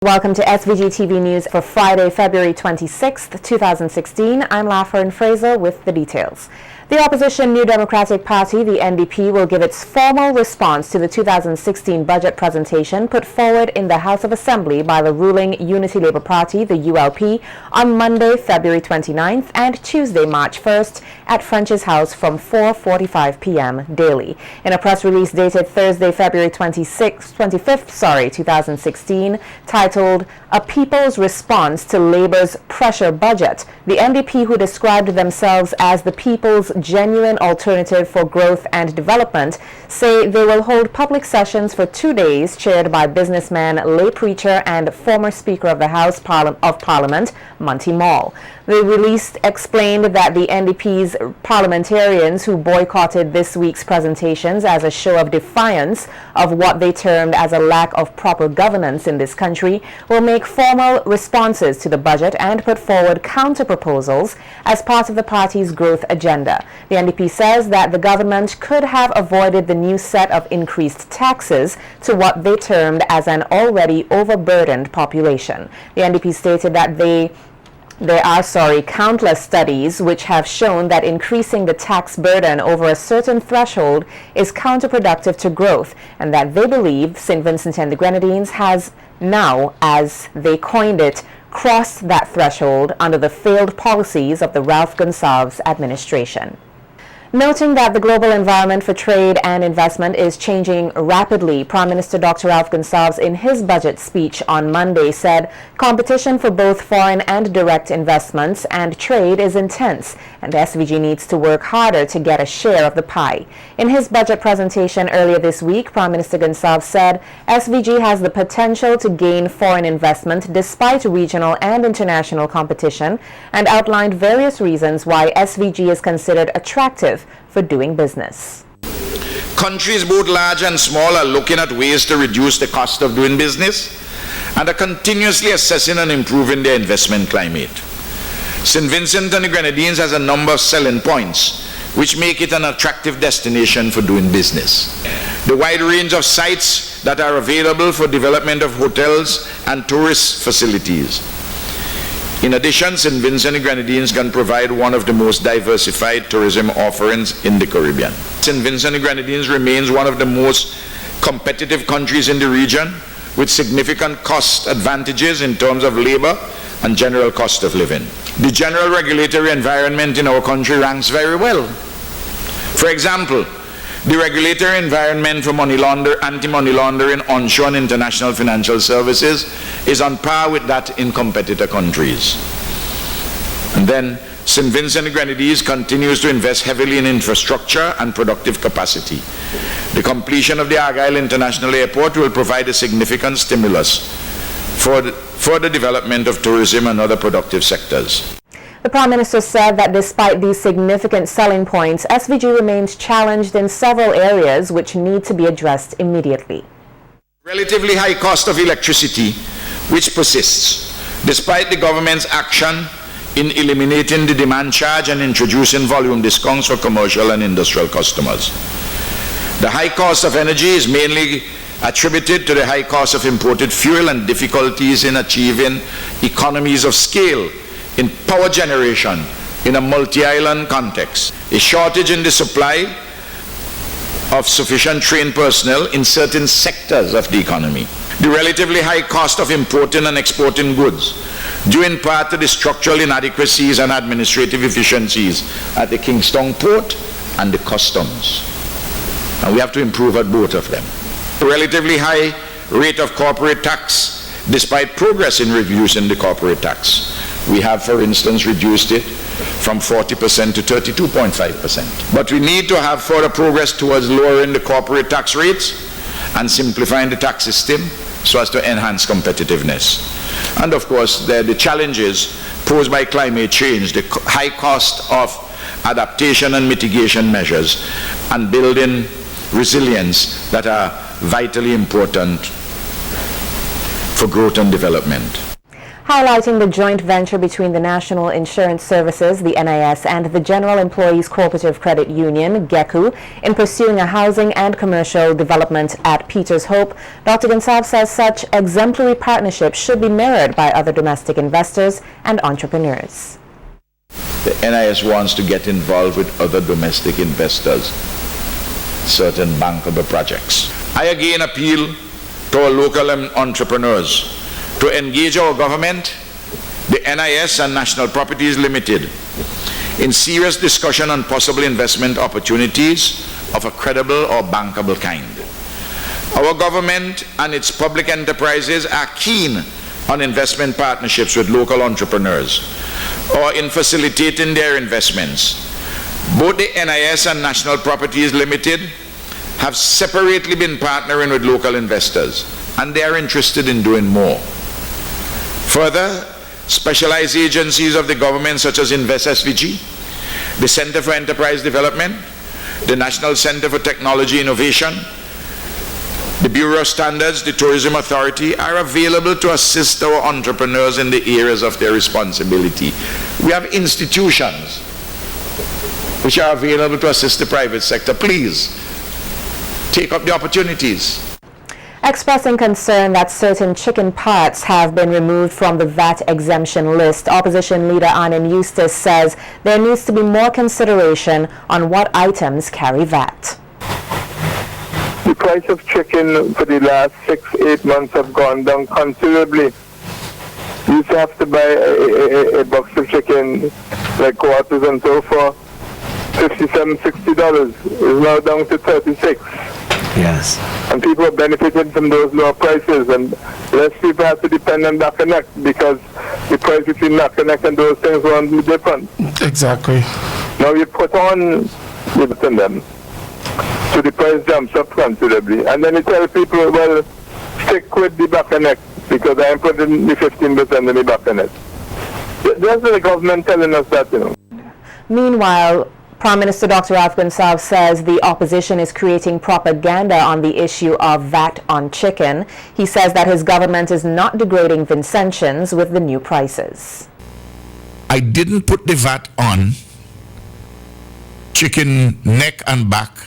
Welcome to SVG-TV News for Friday, February 26th, 2016. I'm Lafern Fraser with the details. The opposition New Democratic Party, the NDP, will give its formal response to the 2016 budget presentation put forward in the House of Assembly by the ruling Unity Labour Party, the ULP, on Monday, February 29th and Tuesday, March 1st at French's House from 4:45 p.m. daily. In a press release dated Thursday, February 25th, 2016, titled "A People's Response to Labour's Pressure Budget," the NDP, who described themselves as the People's Genuine Alternative for Growth and Development, say they will hold public sessions for 2 days chaired by businessman, lay preacher and former Speaker of the House of Parliament, Monty Mall. The release explained that the NDP's parliamentarians who boycotted this week's presentations as a show of defiance of what they termed as a lack of proper governance in this country will make formal responses to the budget and put forward counter-proposals as part of the party's growth agenda. The NDP says that the government could have avoided the new set of increased taxes to what they termed as an already overburdened population. The NDP stated that there are countless studies which have shown that increasing the tax burden over a certain threshold is counterproductive to growth, and that they believe St. Vincent and the Grenadines has now, as they coined it, crossed that threshold under the failed policies of the Ralph Gonsalves administration. Noting that the global environment for trade and investment is changing rapidly, Prime Minister Dr. Ralph Gonsalves, in his budget speech on Monday, said competition for both foreign and direct investments and trade is intense, and SVG needs to work harder to get a share of the pie. In his budget presentation earlier this week, Prime Minister Gonsalves said SVG has the potential to gain foreign investment despite regional and international competition, and outlined various reasons why SVG is considered attractive for doing business. Countries both large and small are looking at ways to reduce the cost of doing business and are continuously assessing and improving their investment climate. St. Vincent and the Grenadines has a number of selling points which make it an attractive destination for doing business. The wide range of sites that are available for development of hotels and tourist facilities. In addition, St. Vincent and the Grenadines can provide one of the most diversified tourism offerings in the Caribbean. St. Vincent and the Grenadines remains one of the most competitive countries in the region, with significant cost advantages in terms of labor and general cost of living. The general regulatory environment in our country ranks very well. For example, the regulatory environment for anti-money laundering, onshore and international financial services is on par with that in competitor countries. And then St. Vincent and the Grenadines continues to invest heavily in infrastructure and productive capacity. The completion of the Argyle International Airport will provide a significant stimulus for the development of tourism and other productive sectors. The Prime Minister said that despite these significant selling points, SVG remains challenged in several areas which need to be addressed immediately. Relatively high cost of electricity, which persists, despite the government's action in eliminating the demand charge and introducing volume discounts for commercial and industrial customers. The high cost of energy is mainly attributed to the high cost of imported fuel and difficulties in achieving economies of scale in power generation in a multi-island context. A shortage in the supply of sufficient trained personnel in certain sectors of the economy. The relatively high cost of importing and exporting goods, due in part to the structural inadequacies and administrative efficiencies at the Kingston port and the customs. And we have to improve at both of them. The relatively high rate of corporate tax, despite progress in reducing the corporate tax. We have, for instance, reduced it from 40% to 32.5%. But we need to have further progress towards lowering the corporate tax rates and simplifying the tax system so as to enhance competitiveness. And of course, there are the challenges posed by climate change, the high cost of adaptation and mitigation measures, and building resilience that are vitally important for growth and development. highlighting the joint venture between the National Insurance Services, the NIS, and the General Employees Cooperative Credit Union, GECU, in pursuing a housing and commercial development at Peters Hope. Dr. Gonsalves says such exemplary partnerships should be mirrored by other domestic investors and entrepreneurs. The NIS wants to get involved with other domestic investors, certain bankable projects. I again appeal to our local entrepreneurs to engage our government, the NIS and National Properties Limited, in serious discussion on possible investment opportunities of a credible or bankable kind. Our government and its public enterprises are keen on investment partnerships with local entrepreneurs or in facilitating their investments. Both the NIS and National Properties Limited have separately been partnering with local investors, and they are interested in doing more. Further, specialized agencies of the government such as Invest SVG, the Center for Enterprise Development, the National Center for Technology Innovation, the Bureau of Standards, the Tourism Authority are available to assist our entrepreneurs in the areas of their responsibility. We have institutions which are available to assist the private sector. Please take up the opportunities. Expressing concern that certain chicken parts have been removed from the VAT exemption list, opposition leader Arnin Eustace says there needs to be more consideration on what items carry VAT. The price of chicken for the last 6-8 months have gone down considerably. You used to have to buy a box of chicken, like quarters and so forth, $57, $60. It's now down to $36. Yes. And people are benefiting from those lower prices, and less people have to depend on Back and Neck because the price between Back and Neck and those things won't be different. Exactly. Now you put on within them, so the price jumps up considerably. And then you tell people, well, stick with the Back and Neck because I am putting the 15% in the Back and Neck. That's the government telling us that, you know. Meanwhile, Prime Minister Dr. Ralph Gonsalves says the opposition is creating propaganda on the issue of VAT on chicken. He says that his government is not degrading Vincentians with the new prices. I didn't put the VAT on chicken neck and back,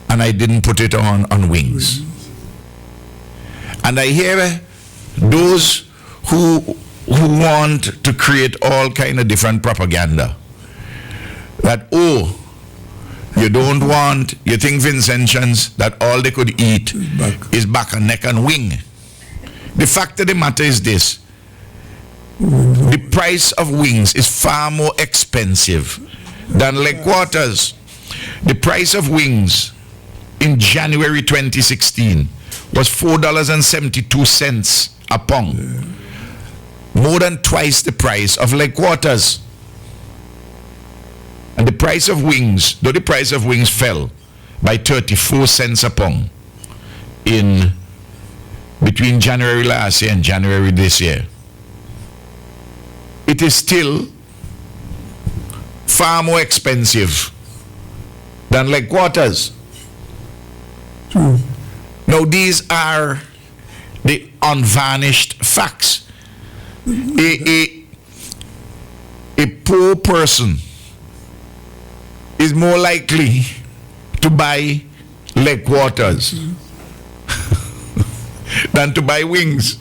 and I didn't put it on wings. And I hear those who want to create all kind of different propaganda. That, oh, you don't want, you think Vincentians, that all they could eat is back and neck and wing. The fact of the matter is this: the price of wings is far more expensive than leg quarters. The price of wings in January 2016 was $4.72 a pound. More than twice the price of leg quarters. And the price of wings, though the price of wings fell by 34 cents a pound in between January last year and January this year, it is still far more expensive than leg quarters. Now these are the unvarnished facts. A poor person is more likely to buy leg quarters than to buy wings.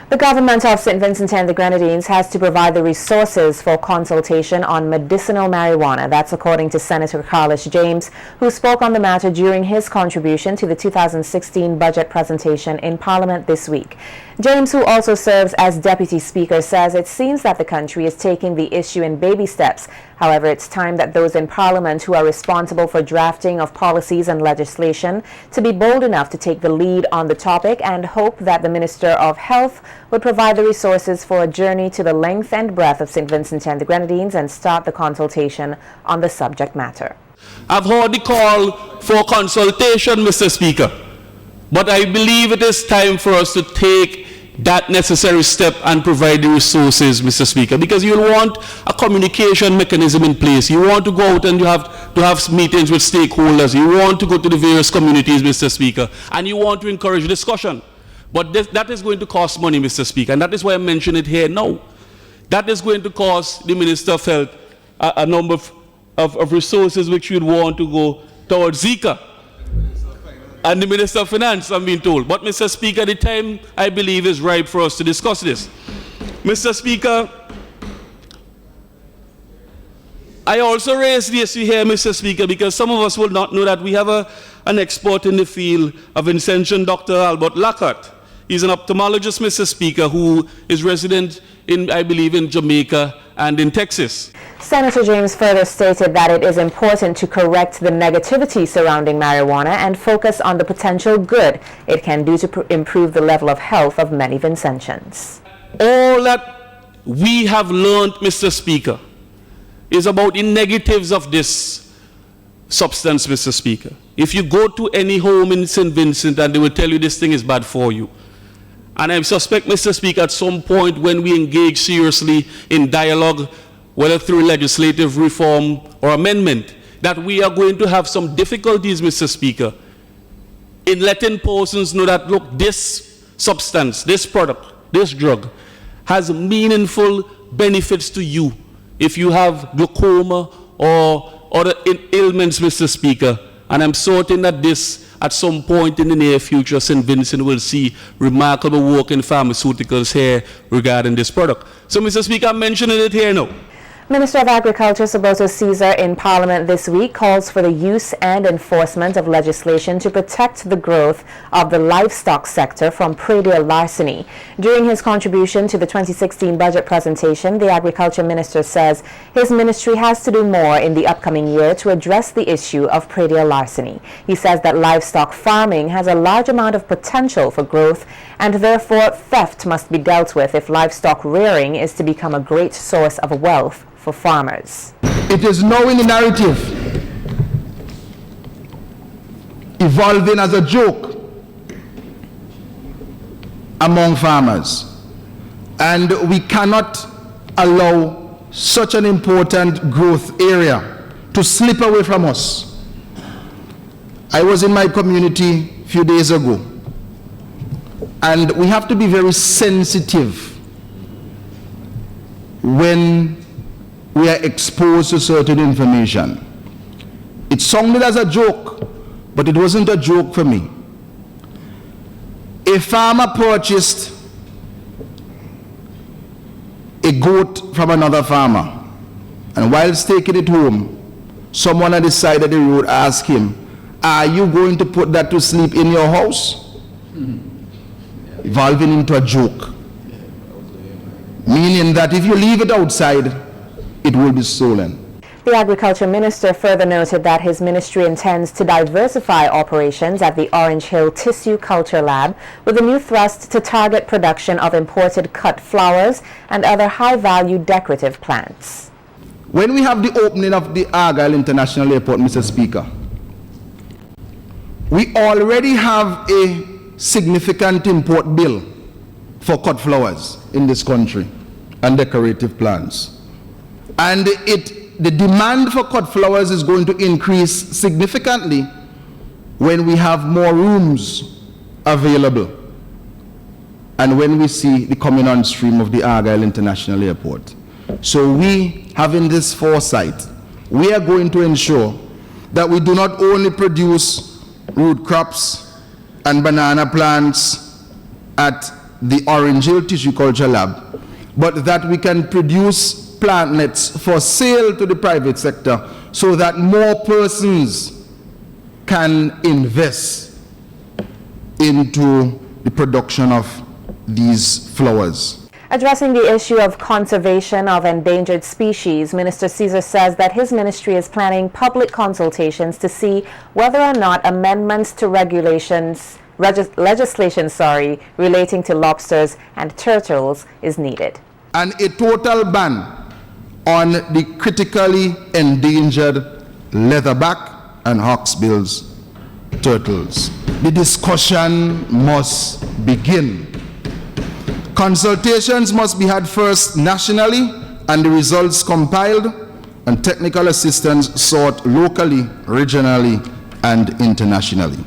The government of St. Vincent and the Grenadines has to provide the resources for consultation on medicinal marijuana. That's according to Senator Carlos James, who spoke on the matter during his contribution to the 2016 budget presentation in Parliament this week. James, who also serves as Deputy Speaker, says it seems that the country is taking the issue in baby steps. However, it's time that those in Parliament who are responsible for drafting of policies and legislation to be bold enough to take the lead on the topic, and hope that the Minister of Health would provide the resources for a journey to the length and breadth of St. Vincent and the Grenadines and start the consultation on the subject matter. I've heard the call for consultation, Mr. Speaker, but I believe it is time for us to take that necessary step and provide the resources, Mr. Speaker, because you'll want a communication mechanism in place. You want to go out and you have to have meetings with stakeholders. You want to go to the various communities, Mr. Speaker, and you want to encourage discussion. But that is going to cost money, Mr. Speaker, and that is why I mention it here now. That is going to cost the Minister of Health a number of resources which you'd want to go towards Zika. And the Minister of Finance, I'm being told. But, Mr. Speaker, the time, I believe, is ripe for us to discuss this. Mr. Speaker, I also raise the issue here, Mr. Speaker, because some of us will not know that we have an expert in the field of Ascension, Dr. Albert Lockhart. He's an ophthalmologist, Mr. Speaker, who is resident in, I believe, in Jamaica and in Texas. Senator James further stated that it is important to correct the negativity surrounding marijuana and focus on the potential good it can do to improve the level of health of many Vincentians. All that we have learned, Mr. Speaker, is about the negatives of this substance, Mr. Speaker. If you go to any home in St. Vincent and they will tell you this thing is bad for you. And I suspect, Mr. Speaker, at some point when we engage seriously in dialogue, whether through legislative reform or amendment, that we are going to have some difficulties, Mr. Speaker, in letting persons know that, look, this substance, this product, this drug, has meaningful benefits to you if you have glaucoma or other ailments, Mr. Speaker. And I'm certain that this, at some point in the near future, St. Vincent will see remarkable work in pharmaceuticals here regarding this product. So, Mr. Speaker, I'm mentioning it here now. Minister of Agriculture Saboto Caesar in Parliament this week calls for the use and enforcement of legislation to protect the growth of the livestock sector from predial larceny. During his contribution to the 2016 budget presentation, the Agriculture Minister says his ministry has to do more in the upcoming year to address the issue of predial larceny. He says that livestock farming has a large amount of potential for growth and therefore theft must be dealt with if livestock rearing is to become a great source of wealth for farmers. It is now in the narrative, evolving as a joke among farmers. And we cannot allow such an important growth area to slip away from us. I was in my community a few days ago, and we have to be very sensitive when we are exposed to certain information. It sounded as a joke, but it wasn't a joke for me. A farmer purchased a goat from another farmer, and whilst taking it home, someone at the side of the road asked him, "Are you going to put that to sleep in your house?" Evolving into a joke, meaning that if you leave it outside, it will be stolen. The Agriculture Minister further noted that his ministry intends to diversify operations at the Orange Hill Tissue Culture Lab with a new thrust to target production of imported cut flowers and other high-value decorative plants. When we have the opening of the Argyle International Airport, Mr. Speaker, we already have a significant import bill for cut flowers in this country and decorative plants. And the demand for cut flowers is going to increase significantly when we have more rooms available and when we see the coming on stream of the Argyle International Airport. So we, having this foresight, we are going to ensure that we do not only produce root crops and banana plants at the Orange Hill Tissue Culture Lab, but that we can produce plantlets for sale to the private sector so that more persons can invest into the production of these flowers. Addressing the issue of conservation of endangered species, Minister Caesar says that his ministry is planning public consultations to see whether or not amendments to legislation relating to lobsters and turtles is needed. And a total ban on the critically endangered leatherback and hawksbill turtles. The discussion must begin. Consultations must be had first nationally and the results compiled and technical assistance sought locally, regionally, and internationally.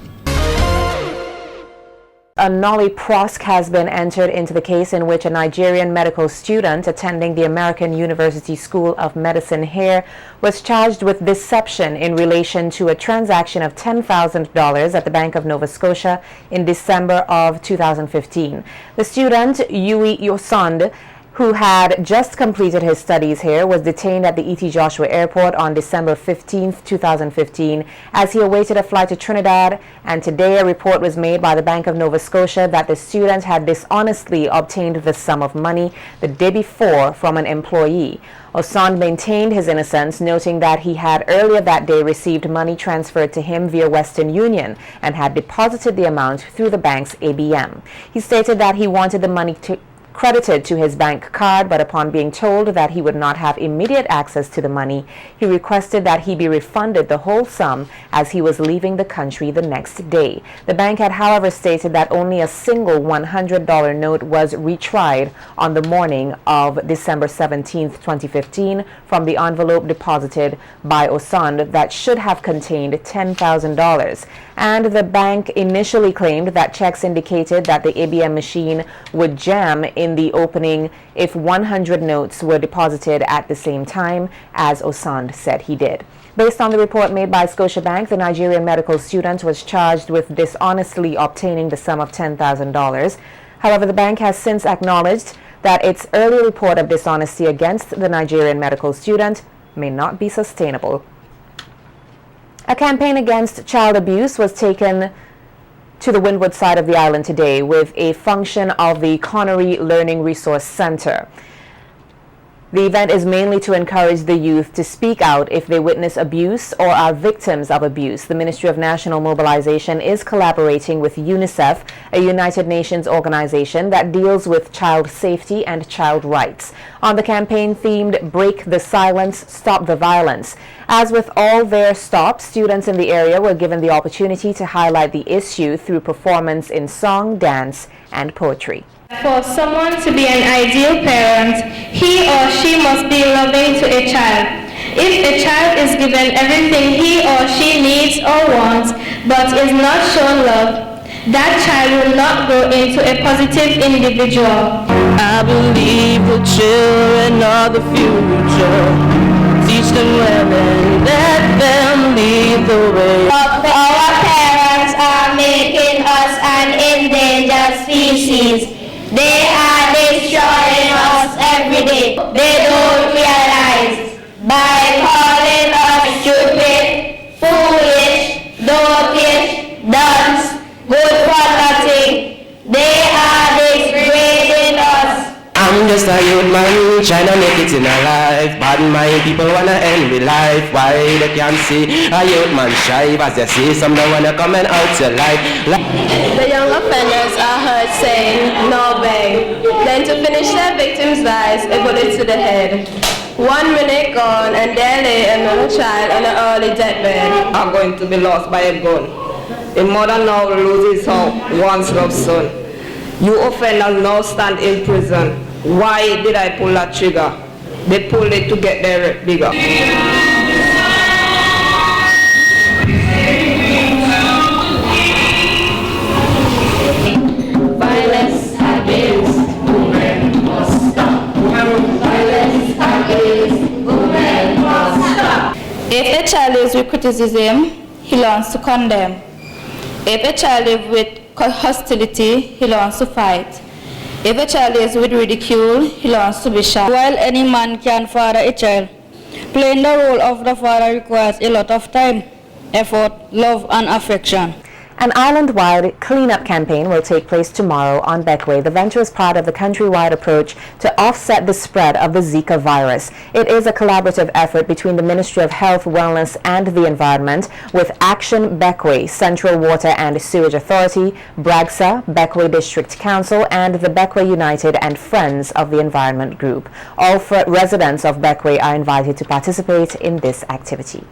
A Nolly Prosk has been entered into the case in which a Nigerian medical student attending the American University School of Medicine here was charged with deception in relation to a transaction of $10,000 at the Bank of Nova Scotia in December of 2015. The student, Yui Yosond, who had just completed his studies here, was detained at the E.T. Joshua Airport on December 15, 2015, as he awaited a flight to Trinidad, and today a report was made by the Bank of Nova Scotia that the student had dishonestly obtained the sum of money the day before from an employee. Osand maintained his innocence, noting that he had earlier that day received money transferred to him via Western Union and had deposited the amount through the bank's ABM. He stated that he wanted the money credited to his bank card, but upon being told that he would not have immediate access to the money, he requested that he be refunded the whole sum as he was leaving the country the next day. The bank had, however, stated that only a single $100 note was retried on the morning of December 17, 2015, from the envelope deposited by Osand that should have contained $10,000. And the bank initially claimed that checks indicated that the ABM machine would jam in the opening if 100 notes were deposited at the same time, as Osand said he did. Based on the report made by Scotiabank, the Nigerian medical student was charged with dishonestly obtaining the sum of $10,000. However, the bank has since acknowledged that its early report of dishonesty against the Nigerian medical student may not be sustainable. A campaign against child abuse was taken to the windward side of the island today with a function of the Connery Learning Resource Center. The event is mainly to encourage the youth to speak out if they witness abuse or are victims of abuse. The Ministry of National Mobilization is collaborating with UNICEF, a United Nations organization that deals with child safety and child rights, on the campaign themed Break the Silence, Stop the Violence. As with all their stops, students in the area were given the opportunity to highlight the issue through performance in song, dance, and poetry. For someone to be an ideal parent, he or she must be loving to a child. If a child is given everything he or she needs or wants, but is not shown love, that child will not grow into a positive individual. I believe the children are the future. Teach them well and let them lead the way. Our parents are making us an endangered species. They are destroying us every day. They don't realize by calling us stupid, foolish, dotish, dunce, good for nothing. They are degrading us. I'm just a youth man trying to make it in a life. Bad mind people wanna end with life. Why they can't see a youth man strive? As they see some don't wanna come and out your life. The young offenders are heard saying, "No bang." Then to finish their victims' lives, a bullet to the head. 1 minute gone, and there lay another child on an early deathbed. I'm going to be lost by a gun. A mother now loses her once loved son. You offenders now stand in prison. Why did I pull that trigger? They pulled it to get their rep bigger. Violence against women must stop. Violence against women must stop. If a child lives with criticism, he learns to condemn. If a child lives with hostility, he learns to fight. If a child lives with ridicule, he learns to be shy. While any man can father a child, playing the role of the father requires a lot of time, effort, love, and affection. An island-wide cleanup campaign will take place tomorrow on Bequia. The venture is part of the countrywide approach to offset the spread of the Zika virus. It is a collaborative effort between the Ministry of Health, Wellness and the Environment with Action Bequia, Central Water and Sewage Authority, Bragsa, Bequia District Council and the Bequia United and Friends of the Environment Group. All residents of Bequia are invited to participate in this activity.